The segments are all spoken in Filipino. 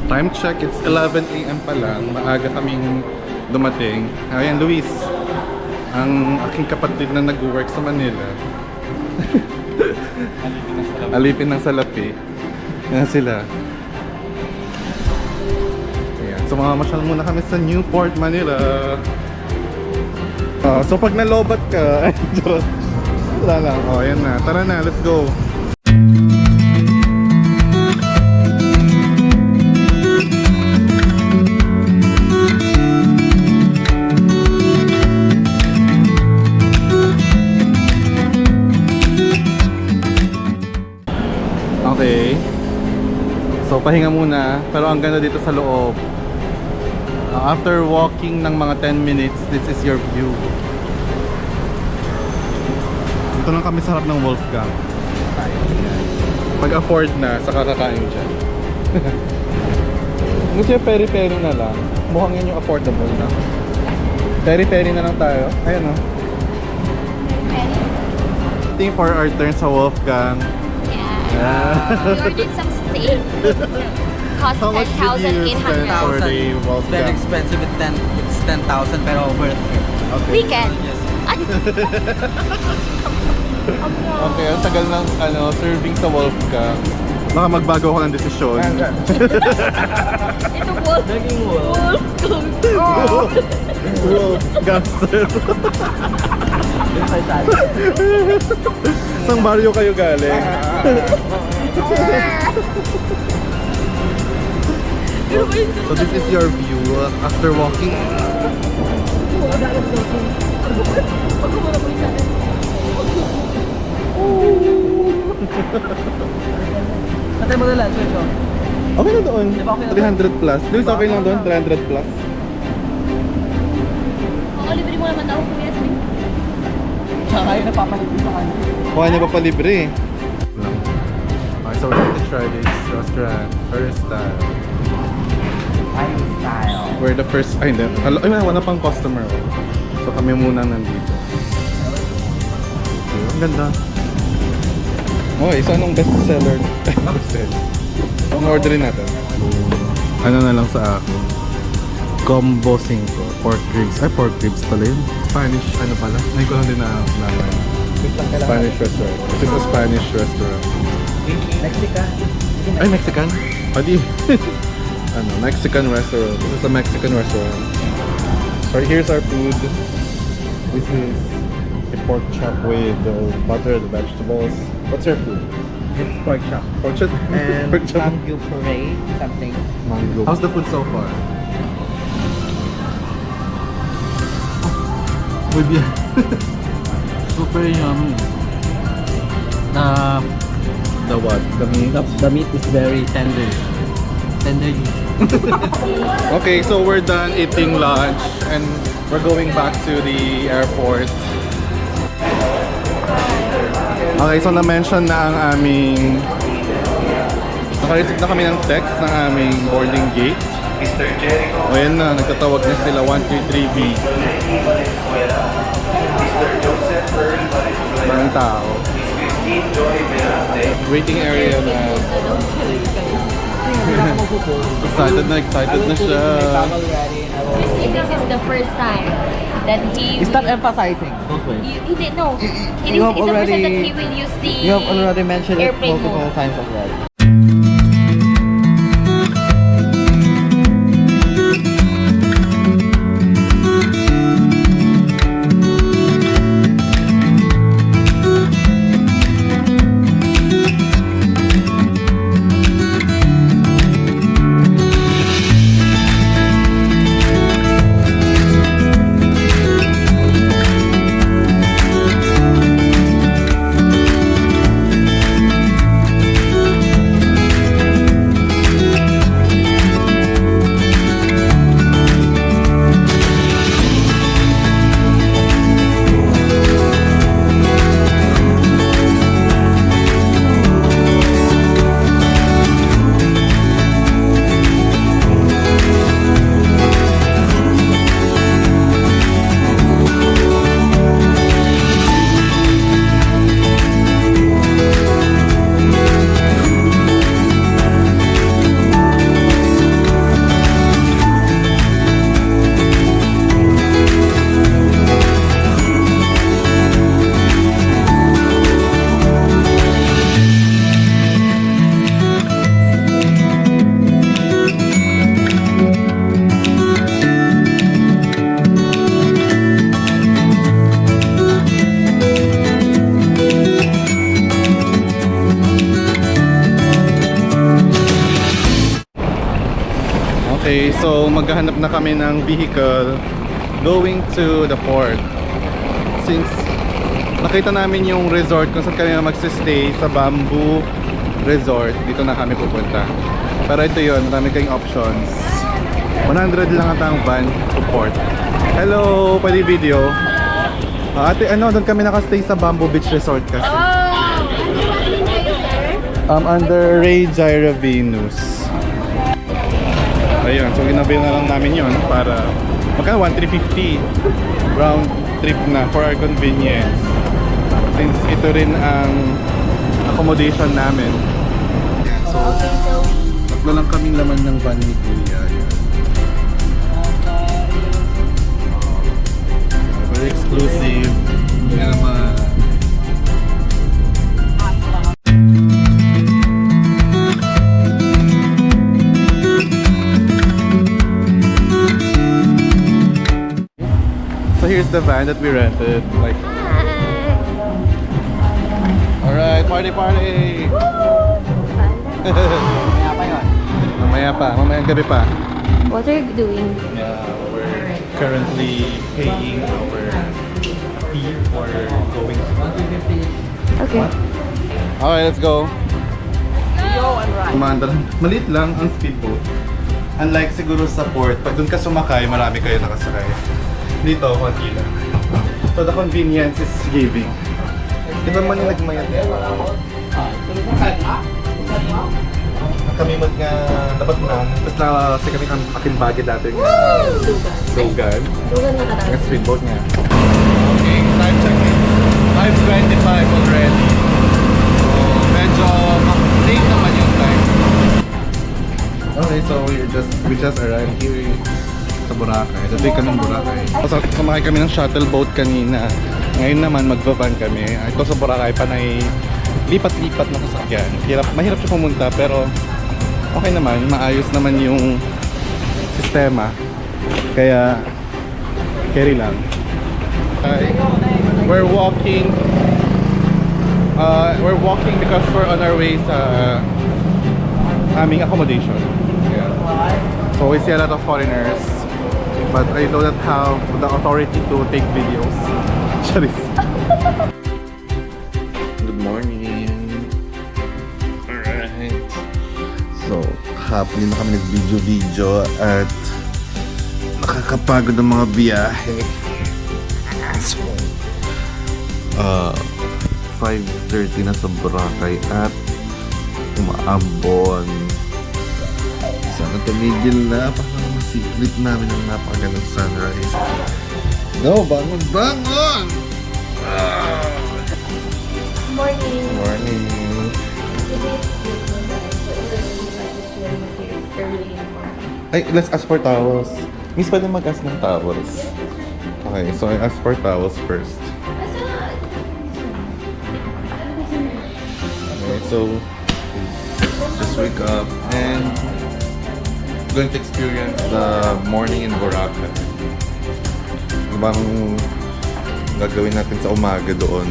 Time check, it's 11 a.m. pa lang. Maaga kaming dumating. Ayan, Luis. Ang aking kapatid na nag-work sa Manila. Alipin ng salapi. Yan sila. Ayan. So mamamasyal muna kami sa Newport, Manila. So pag nalobat ka, wala lang. Ayan na. Tara na, let's go. Okay. So pahinga muna, pero ang ganda dito sa loob. After walking ng mga 10 minutes, this is your view. Ito lang kami sa harap ng Wolfgang. Pag afford na, saka kakain dyan. Gusto yung peri-peri na lang. Mukhang yan yung affordable na. Peri-peri na lang tayo. Ayan o. Waiting for our turn sa Wolfgang. We ordered some steak. Cost How much did you spend 10,800. for the It's very Wolfgang? expensive. It's 10,000 pero worth it. Okay. Weekend. Yes. Okay, ang tagal ng serving sa Wolfgang. Baka magbago ako ng desisyon. Ito wolf. Naging wolf. Wolf, gangster. Sang baryo kayo galing? So this is your view after walking. Patay mo na lang, Chucho. Okay na doon. Di ba okay na 300 plus. Luis, okay lang doon. 300 plus. Oo, libre mo naman daw, Kuya Slim. Tsaka kayo napapalitin sa kanya. Mukha niya pa palibre. Okay, so we're going to try this restaurant. First time. Thai style. We're the first. Ay, hindi. Ay, wala pang customer. So kami muna nandito. Ang ganda. Okay, so anong bestseller? Bestseller. Ang orderin natin. Ano na lang sa akin? Combo 5. Pork ribs. Ay, pork ribs pala yun. Spanish, ano pala? Ngayon ko lang din na Spanish restaurant. This is a Spanish restaurant. Mexican. Ay, Mexican? Pwede. Mexican restaurant. This is a Mexican restaurant. So here's our food. This is a pork chop with the butter, the vegetables. What's your food? It's pork chop. Pork chop? And Pork chop. mango puree, something. Mango. How's the food so far? With you. Super yummy. The what? The meat? The meat is very tender. Tender. Okay, so we're done eating lunch and we're going back to the airport. Okay, so na-mention na ang aming... Naka-receive na kami ng text ng aming boarding gate. O yan na, nagtatawag na sila 123B. Maraming tao. Waiting area na. Excited na siya. This is the first time that he It's not emphasizing. Don't wait. He didn't know. It is You have it's the first time that already- he will use the You have already mentioned it airplane multiple mode. times already. Okay, so maghahanap na kami ng vehicle going to the port. Since nakita namin yung resort kung saan kami magsistay sa Bamboo Resort, dito na kami pupunta. Pero ito yun, marami kayong options. 100 lang ata ang van to port. Hello, pwede video? Ate, ano, doon kami nakastay sa Bamboo Beach Resort kasi. Under Ray Jaira Venus. Ayun, so ginabi na lang namin yun para magkano 1,350 round trip na for our convenience. Since ito rin ang accommodation namin. So, tatlo lang kaming laman ng van ni Kuya. Ayan. Very exclusive. Hindi naman. So here's the van that we rented. Like, alright, party party! Mamaya pa yun. Mamayang gabi pa. What are you doing? Yeah, we're currently paying our fee for going. Okay. Okay, let's go. Go and ride. Kumanda lang. Maliit lang ang speedboat. Unlike siguro sa port, pag dun ka sumakay, marami kayo nakasakay. Dito, konti lang. So the convenience is giving. Di ba man yung nagmayat yan? Kamimot nga dapat na. Tapos na sikat yung aking bagay dati yung Logan. Lugan na ka Yung speedboat niya. Okay, time check is 5:25 already. So medyo safe naman yung time. Okay, so we just arrived here sa Boracay. Dati kami ng Boracay. So kumakay kami ng shuttle boat kanina. Ngayon naman magbaban kami. Ito sa Boracay panay lipat-lipat na sasakyan. Mahirap siya pumunta pero okay naman, maayos naman yung sistema. Kaya carry lang. We're walking because we're on our way sa aming accommodation. Yeah. So we see a lot of foreigners, but I do not have the authority to take videos. Charis. Good morning. Alright. So, hapon na kami nag-video at nakakapagod ang mga biyahe. So, 5:30 na sa Boracay at umaambon. Sana tumigil na para masiklit namin ang napakagandang sunrise. No, bangon, bangon! Morning. Morning. Ay, let's ask for towels. Miss, pwede mag-ask ng towels. Okay, so I ask for towels first. Okay, so just wake up and going to experience the morning in Boracay. Ano bang gagawin natin sa umaga doon?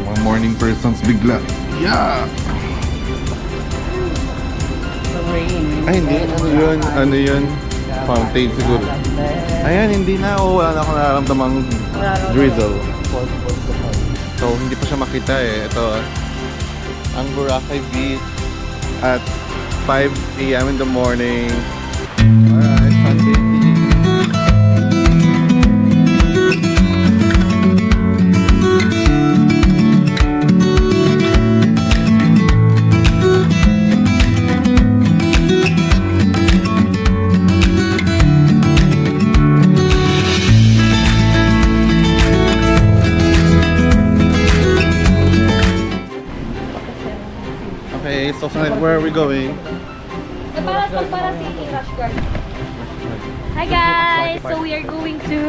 Mga morning persons bigla. Yeah! Ay, hindi. Ano yun? Fountain siguro. Ayan, hindi na. Oh, wala na akong nararamdamang drizzle. So, hindi pa siya makita eh. Ito, ang Boracay Beach at 5 a.m. in the morning. Alright, sunbathing. Okay, so where are we going? Para si Rush Garden. Hi guys! So we are going to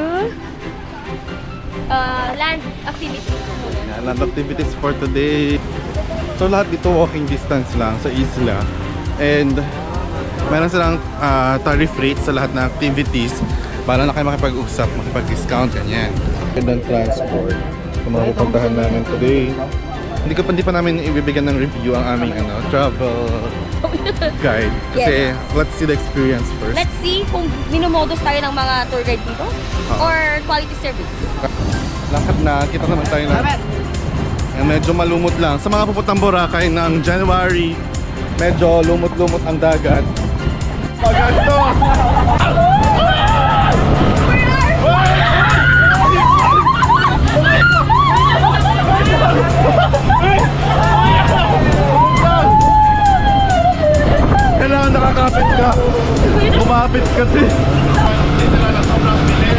land activities. Yeah, land activities for today. So lahat dito walking distance lang sa isla. And meron silang tariff rates sa lahat ng activities para na kayo makipag-usap, makipag-discount, ganyan. Gandang transport. Kung mga pupuntahan namin today. Hindi pa namin ibibigyan ng review ang aming travel guide. Kasi let's see the experience first. Let's see kung minumodus tayo ng mga tour guide dito or quality service. Lakad na, kita naman tayo na. Medyo malumot lang. Sa mga pupuntang Boracay ng January, medyo lumot-lumot ang dagat. Pagkasto! Kailangan nakakapit ka. Kumapit kasi. Dito lang na sobrang bilis.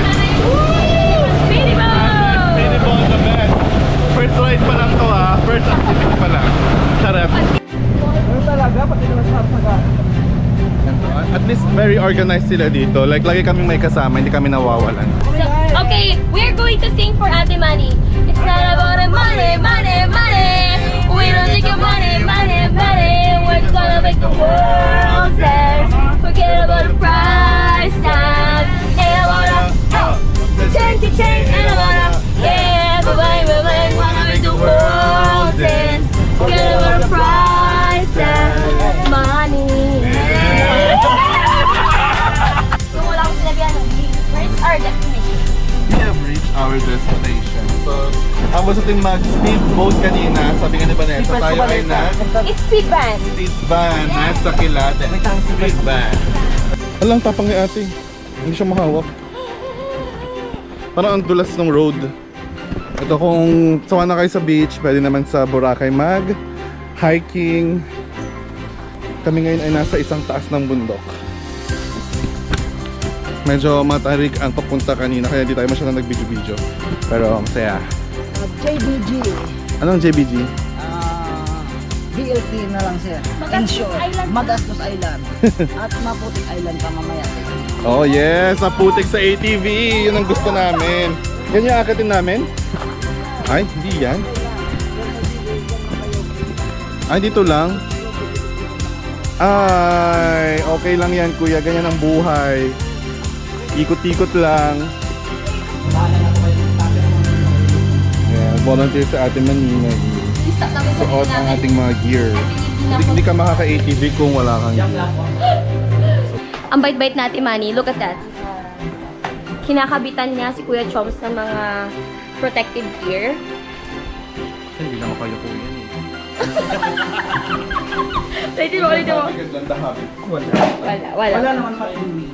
Minimum! Minimum the best. First ride pa lang to ha. First activity pa lang. Charap. Ano talaga? Pati naman sa saga. At least very organized sila dito. Like lagi kaming may kasama, hindi kami nawawalan. So, okay, we're going to sing for Ate Manny. It's not about the money, money, money. We don't think of money, money, money. What's gonna make the world dance? Forget about the price tag. And I wanna change, and I wanna bye, wanna make the world dance. Forget about the price tag, money. So wala akong sinabihan ng where's our destination? We have reached our destination. So, ang gusto natin mag-speedboat kanina. Sabi nga ni Vanessa, tayo ay It's speed band. speed van. Nasa Kilate. Speed van. Alang tapang ni ate. Hindi siya mahawak. Parang ang dulas ng road. Ito kung sawa na kayo sa beach, pwede naman sa Boracay mag-hiking. Kami ngayon ay nasa isang taas ng bundok. Medyo matarik ang papunta kanina kaya hindi tayo masyadong nag-video-video. Pero masaya. JBG. Anong JBG? BLT na lang sir. In short, Magastos Island. At Maputik Island pa mamaya. Oh yes, naputik sa ATV. Yun ang gusto namin. Yan yung akitin namin? Ay, hindi yan. Ay, dito lang. Ay, okay lang yan kuya. Ganyan ang buhay. Ikot-ikot lang. Yeah, volunteer sa ating Manila. Stop namin sa Suot ang ating mga gear. Hindi ka makaka-ATV kung wala kang gear. Ang bait-bait natin, Manny. Look at that. Kinakabitan niya si Kuya Choms ng mga protective gear. Kasi hindi lang kayo po yan eh. Ready mo, ready mo. Wala. naman pa-uwi.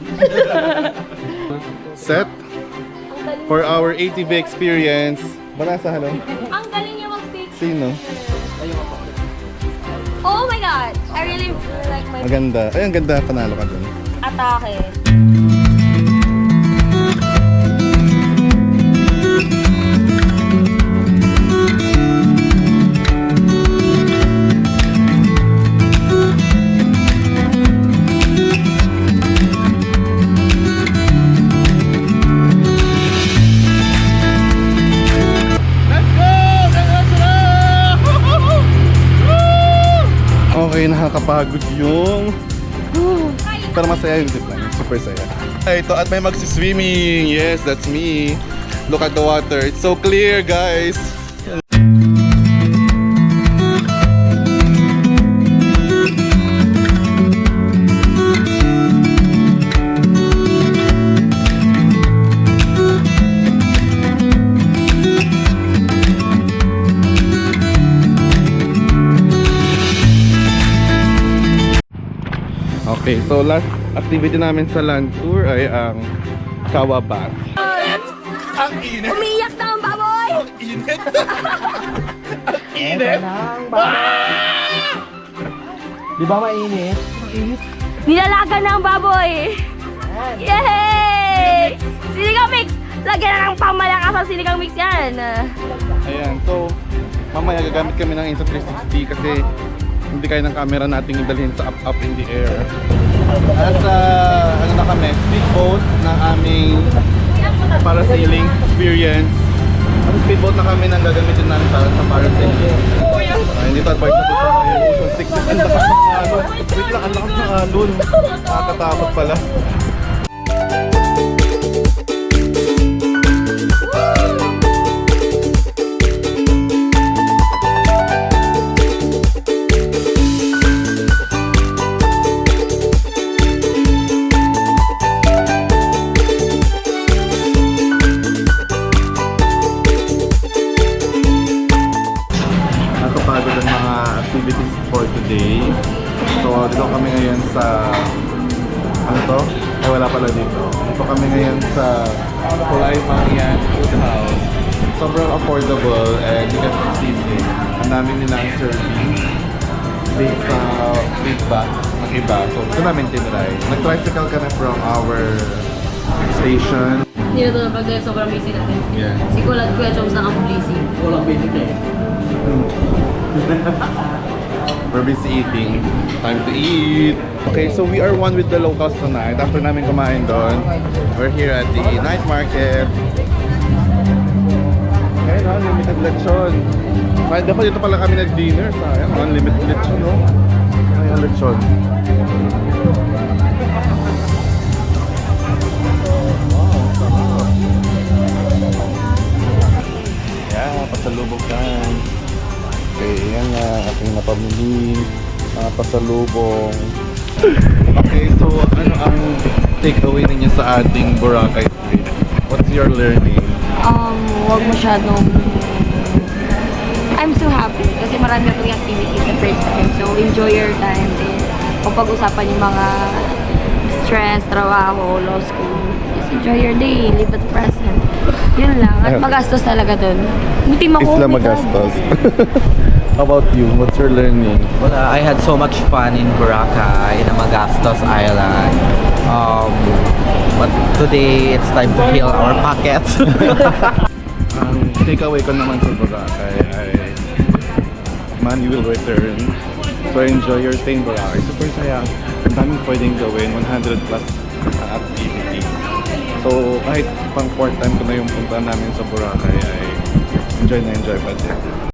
Set for our ATV experience. Banasa, hello? Ang galing niya mag-fix. Sino? Oh my God! I really like my Maganda. Ay, ang ganda. Panalo ka dun. atake. Okay, nakakapagod yung... Pero masaya yung zipline. Super saya. Ito, at may magsi-swimming. Yes, that's me. Look at the water. It's so clear, guys. Okay, so last activity namin sa land tour ay ang Kawa Bath. Ang init! Umiyak na ang baboy! Ang init! Ang init! Di ba mainit? Mainit. Nilalaga na ang baboy! Yay! Sinigang mix! Lagyan na ng pamalakas sa sinigang mix yan! Ayan, so mamaya gagamit kami ng Insta360 kasi hindi kaya ng camera nating idalhin sa up in the air. At ano na kami, speedboat na aming parasailing experience. At speedboat na kami nang gagamitin namin para sa parasailing. Hindi to advice na po sa mga ocean sickness. Ang lakas ng alon. Wait lang, ang lakas ng alon. Nakakatakot pala. dito kami ngayon sa... Ano to? Ay, wala pala dito. Dito kami ngayon sa Kulay Mangyan Food House. Sobrang affordable and you can see it. Ang dami nilang service based sa feedback ng iba. So, ito namin tinry. Nag-tricycle kami from our station. Hindi na ito na pag sobrang busy natin. Yeah. Si Kuya Choms na kang busy. Walang basic eh. We're busy eating. Time to eat. Okay, so we are one with the locals tonight. After namin kumain doon, we're here at the night market. Okay, no? Unlimited lechon. Kahit dapat dito pala kami nag-dinner. Sayang, unlimited lechon, no? Ayan, lechon. Wow, sarap. Yeah, pasalubog yan. Okay, yan na aking napamili. Mga pasalubong. Okay, so ano ang takeaway ninyo sa ating Boracay trip? What's your learning? Huwag masyadong... I'm so happy kasi marami akong activities the first time. So, enjoy your time. And kung pag-usapan yung mga stress, trabaho, law school, just enjoy your day. Live at the present. Yun lang. At magastos talaga dun. Buti Isla oh my God. Magastos. How about you? What's your learning? Well, I had so much fun in Boracay, in a Magastos Island. But today, it's time to fill our pockets. Ang takeaway ko naman sa Boracay ay money will return. So enjoy your stay in Boracay. Super saya. Ang daming pwedeng gawin. 100 plus activities. So kahit pang 4th time ko na yung punta namin sa Boracay ay enjoy na enjoy pa din.